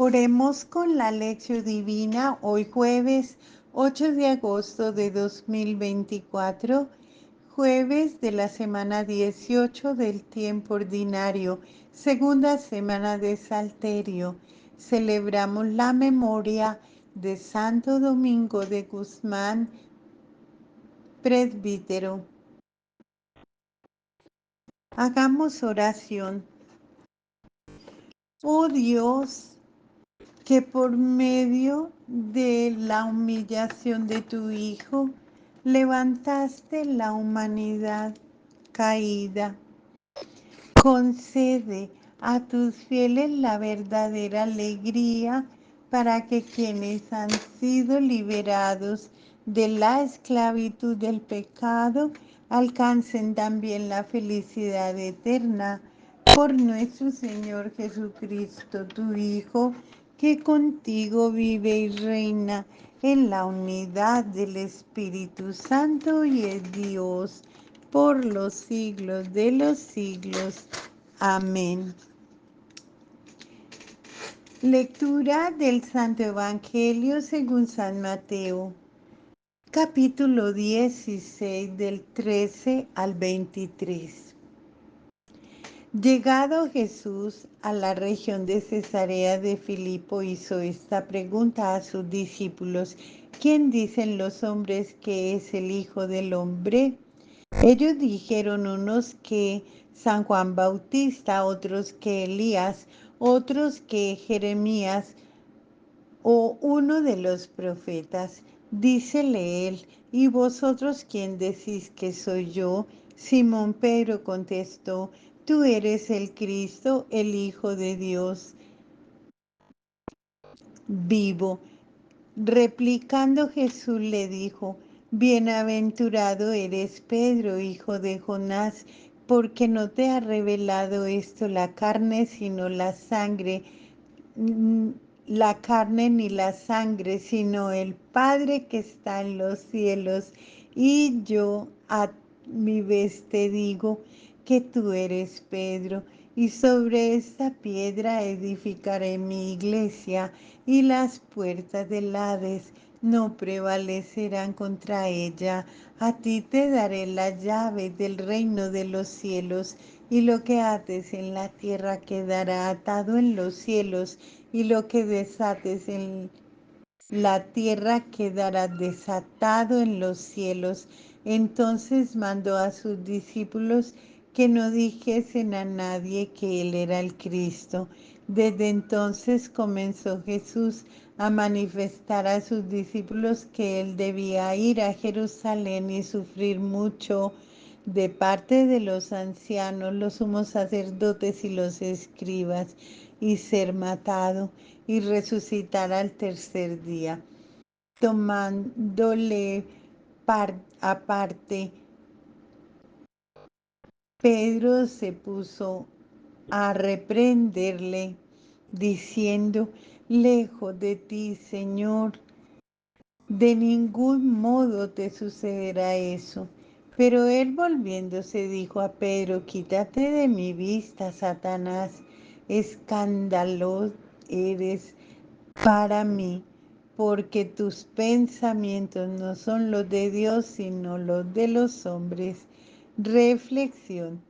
Oremos con la lección divina hoy jueves 8 de agosto de 2024, jueves de la semana 18 del tiempo ordinario, segunda semana de Salterio. Celebramos la memoria de Santo Domingo de Guzmán, presbítero. Hagamos oración. Oh Dios, que por medio de la humillación de tu Hijo levantaste la humanidad caída. Concede a tus fieles la verdadera alegría para que quienes han sido liberados de la esclavitud del pecado alcancen también la felicidad eterna por nuestro Señor Jesucristo, tu Hijo, que contigo vive y reina en la unidad del Espíritu Santo y es Dios por los siglos de los siglos. Amén. Lectura del Santo Evangelio según San Mateo, capítulo 16, del 13 al 23. Llegado Jesús a la región de Cesarea de Filipo, hizo esta pregunta a sus discípulos: ¿Quién dicen los hombres que es el Hijo del Hombre? Ellos dijeron, unos que San Juan Bautista, otros que Elías, otros que Jeremías o uno de los profetas. Dícele él: ¿y vosotros quién decís que soy yo? Simón Pedro contestó: tú eres el Cristo, el Hijo de Dios vivo. Replicando Jesús le dijo: bienaventurado eres Pedro, hijo de Jonás, porque no te ha revelado esto la carne, sino la sangre, la carne ni la sangre, sino el Padre que está en los cielos. Y yo a mi vez te digo que tú eres Pedro, y sobre esta piedra edificaré mi iglesia, y las puertas del Hades no prevalecerán contra ella. A ti te daré la llave del reino de los cielos, y lo que ates en la tierra quedará atado en los cielos, y lo que desates en la tierra quedará desatado en los cielos. Entonces mandó a sus discípulos que no dijesen a nadie que él era el Cristo. Desde entonces comenzó Jesús a manifestar a sus discípulos que él debía ir a Jerusalén y sufrir mucho de parte de los ancianos, los sumos sacerdotes y los escribas, y ser matado y resucitar al tercer día. Tomándole aparte, Pedro se puso a reprenderle, diciendo: lejos de ti, Señor, de ningún modo te sucederá eso. Pero él, volviéndose, dijo a Pedro: quítate de mi vista, Satanás, escándalo eres para mí, porque tus pensamientos no son los de Dios, sino los de los hombres. Reflexión.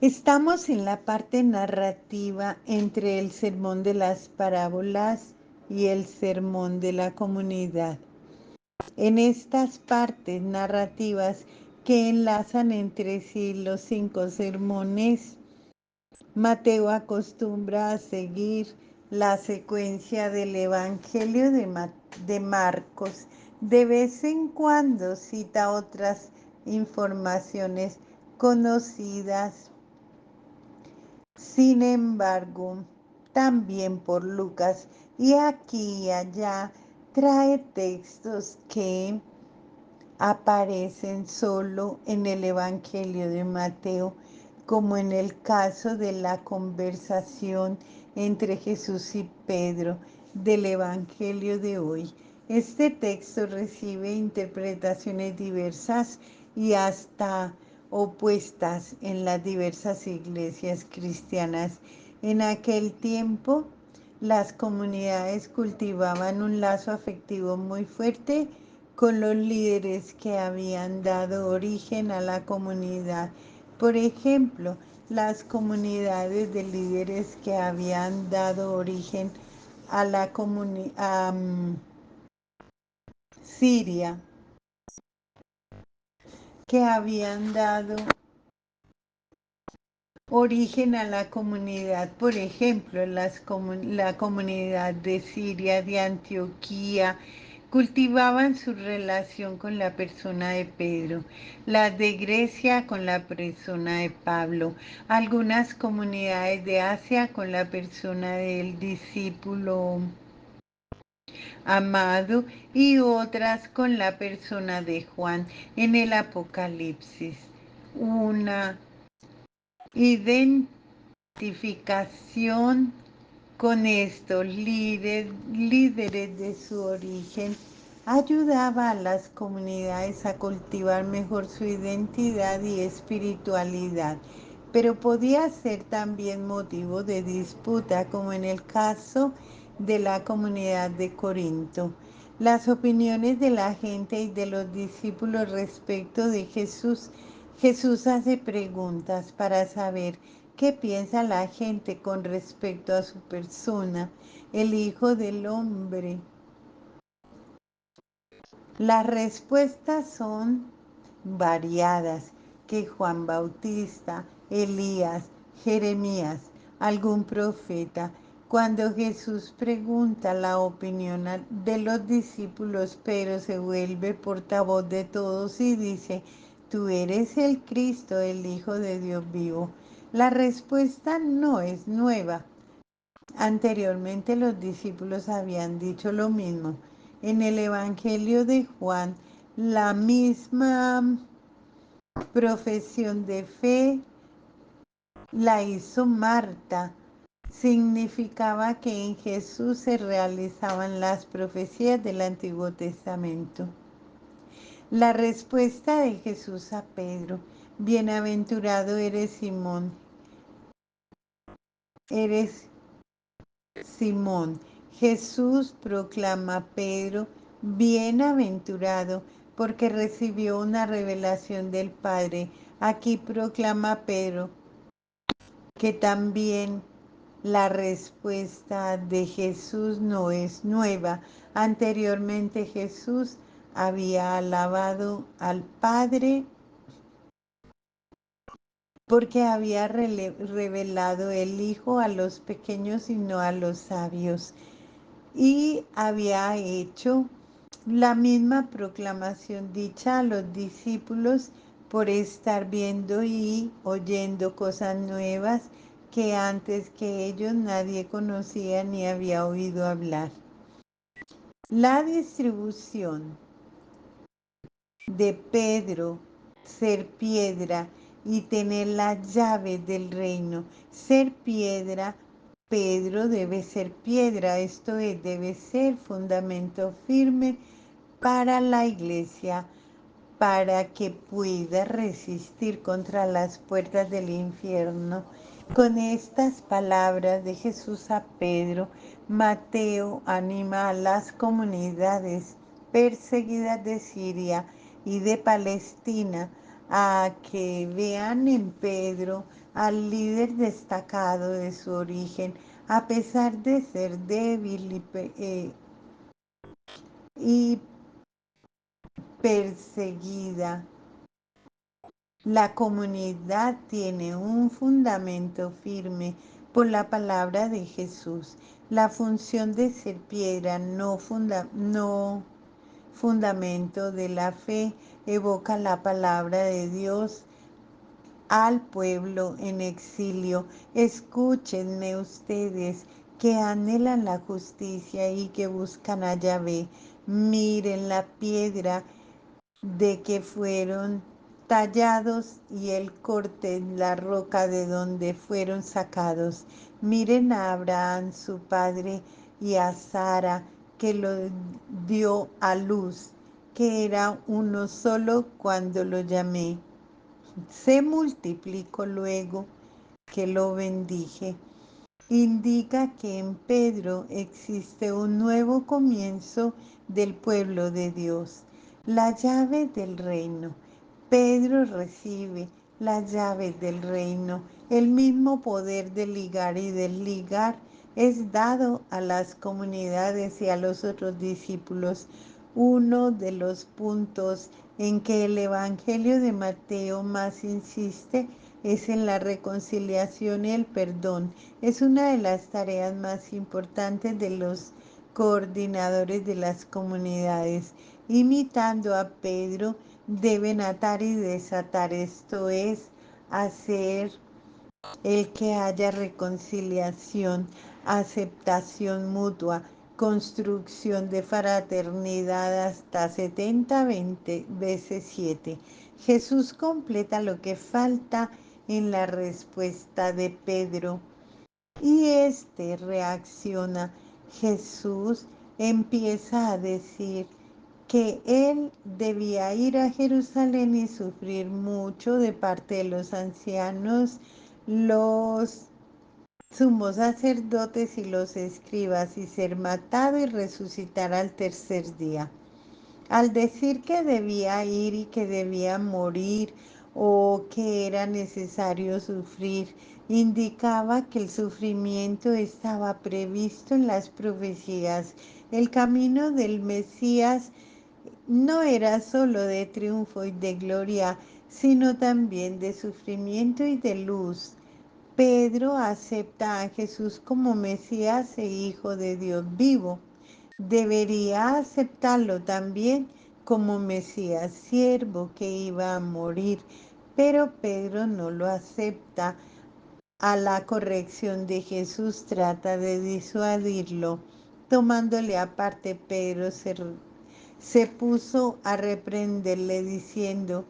Estamos en la parte narrativa entre el sermón de las parábolas y el sermón de la comunidad. En estas partes narrativas que enlazan entre sí los 5 sermones, Mateo acostumbra a seguir la secuencia del Evangelio de Marcos. De vez en cuando cita otras informaciones conocidas, sin embargo, también por Lucas, y aquí y allá trae textos que aparecen solo en el Evangelio de Mateo, como en el caso de la conversación entre Jesús y Pedro del Evangelio de hoy. Este texto recibe interpretaciones diversas y hasta opuestas en las diversas iglesias cristianas. En aquel tiempo, Las comunidades cultivaban un lazo afectivo muy fuerte con los líderes que habían dado origen a la comunidad. Por ejemplo, las comunidades de líderes que habían dado origen a la comunidad Siria, que habían dado origen a la comunidad, por ejemplo, la comunidad de Siria, de Antioquía, cultivaban su relación con la persona de Pedro, las de Grecia con la persona de Pablo, algunas comunidades de Asia con la persona del discípulo amado y otras con la persona de Juan en el Apocalipsis. Una identificación con estos líderes de su origen ayudaba a las comunidades a cultivar mejor su identidad y espiritualidad, pero podía ser también motivo de disputa, como en el caso de la comunidad de Corinto. Las opiniones de la gente y de los discípulos respecto de Jesús. Jesús hace preguntas para saber qué piensa la gente con respecto a su persona, el Hijo del Hombre. Las respuestas son variadas, que Juan Bautista, Elías, Jeremías, algún profeta. Cuando Jesús pregunta la opinión de los discípulos, Pedro se vuelve portavoz de todos y dice: tú eres el Cristo, el Hijo de Dios vivo. La respuesta no es nueva. Anteriormente los discípulos habían dicho lo mismo. En el Evangelio de Juan, la misma profesión de fe la hizo Marta. Significaba que en Jesús se realizaban las profecías del Antiguo Testamento. La respuesta de Jesús a Pedro: bienaventurado eres Simón, eres Simón. Jesús proclama a Pedro bienaventurado porque recibió una revelación del Padre. Aquí proclama a Pedro que también la respuesta de Jesús no es nueva. Anteriormente Jesús había alabado al Padre porque había revelado el Hijo a los pequeños y no a los sabios. Y había hecho la misma proclamación dicha a los discípulos por estar viendo y oyendo cosas nuevas que antes que ellos nadie conocía ni había oído hablar. La distribución de Pedro, ser piedra y tener la llave del reino. Ser piedra, Pedro debe ser piedra, esto es, debe ser fundamento firme para la iglesia, para que pueda resistir contra las puertas del infierno. Con estas palabras de Jesús a Pedro, Mateo anima a las comunidades perseguidas de Siria y de Palestina a que vean en Pedro al líder destacado de su origen, a pesar de ser débil y perseguida. La comunidad tiene un fundamento firme por la palabra de Jesús. La función de ser piedra, no fundamento de la fe, evoca la palabra de Dios al pueblo en exilio. Escúchenme ustedes que anhelan la justicia y que buscan a Yahvé. Miren la piedra de que fueron tallados y el corte, la roca de donde fueron sacados. Miren a Abraham su padre y a Sara que lo dio a luz, que era uno solo cuando lo llamé. Se multiplicó luego que lo bendije. indica que en Pedro existe un nuevo comienzo del pueblo de Dios, la llave del reino. Pedro recibe las llaves del reino. El mismo poder de ligar y desligar es dado a las comunidades y a los otros discípulos. Uno de los puntos en que el Evangelio de Mateo más insiste es en la reconciliación y el perdón. Es una de las tareas más importantes de los coordinadores de las comunidades. Imitando a Pedro, deben atar y desatar, esto es, hacer el que haya reconciliación, aceptación mutua, construcción de fraternidad hasta 70 veces 7. Jesús completa lo que falta en la respuesta de Pedro y éste reacciona. Jesús empieza a decir que él debía ir a Jerusalén y sufrir mucho de parte de los ancianos, los sumos sacerdotes y los escribas, y ser matado y resucitar al tercer día. Al decir que debía ir y que debía morir o que era necesario sufrir, indicaba que el sufrimiento estaba previsto en las profecías. El camino del Mesías no era solo de triunfo y de gloria, sino también de sufrimiento y de luz. Pedro acepta a Jesús como Mesías e Hijo de Dios vivo. Debería aceptarlo también como Mesías siervo que iba a morir, pero Pedro no lo acepta. A la corrección de Jesús trata de disuadirlo. Tomándole aparte, Pedro se puso a reprenderle diciendo: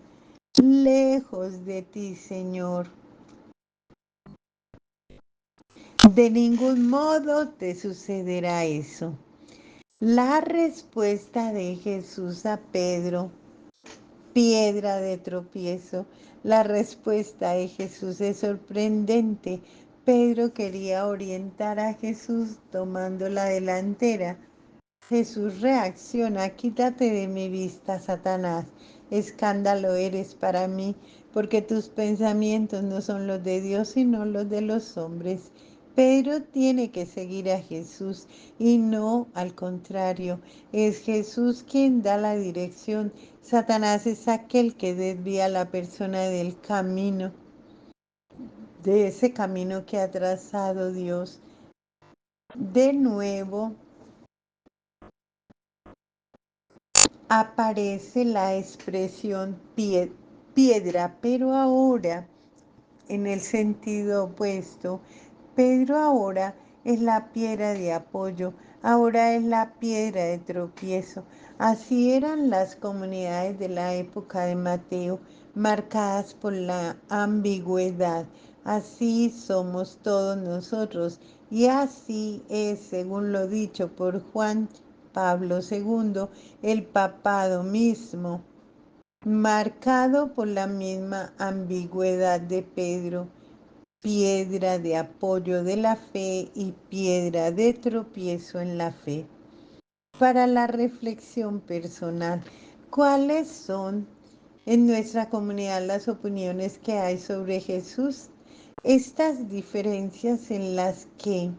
lejos de ti, Señor, de ningún modo te sucederá eso. La respuesta de Jesús a Pedro, piedra de tropiezo. La respuesta de Jesús es sorprendente. Pedro quería orientar a Jesús tomando la delantera. Jesús reacciona: quítate de mi vista, Satanás, escándalo eres para mí, porque tus pensamientos no son los de Dios, sino los de los hombres. Pedro tiene que seguir a Jesús y no al contrario. Es Jesús quien da la dirección. Satanás es aquel que desvía a la persona del camino, de ese camino que ha trazado Dios. De nuevo aparece la expresión piedra, pero ahora en el sentido opuesto. Pedro ahora es la piedra de apoyo, ahora es la piedra de tropiezo. Así eran las comunidades de la época de Mateo, marcadas por la ambigüedad. Así somos todos nosotros, y así es, según lo dicho por Juan Pablo II, el papado mismo, marcado por la misma ambigüedad de Pedro, piedra de apoyo de la fe y piedra de tropiezo en la fe. Para la reflexión personal, ¿cuáles son en nuestra comunidad las opiniones que hay sobre Jesús? Estas diferencias en las que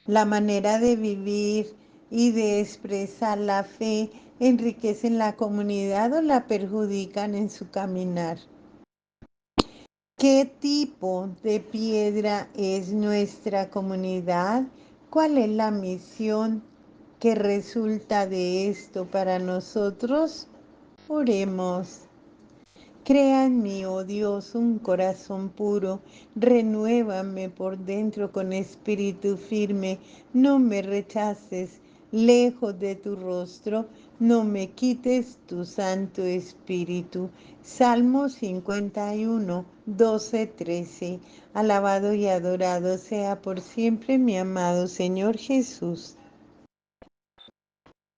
la manera de vivir y de expresar la fe enriquecen la comunidad o la perjudican en su caminar. ¿Qué tipo de piedra es nuestra comunidad? ¿Cuál es la misión que resulta de esto para nosotros? Oremos. Crea en mí, oh Dios, un corazón puro, renuévame por dentro con espíritu firme, no me rechaces lejos de tu rostro, no me quites tu Santo Espíritu. Salmo 51, 12, 13. Alabado y adorado sea por siempre mi amado Señor Jesús.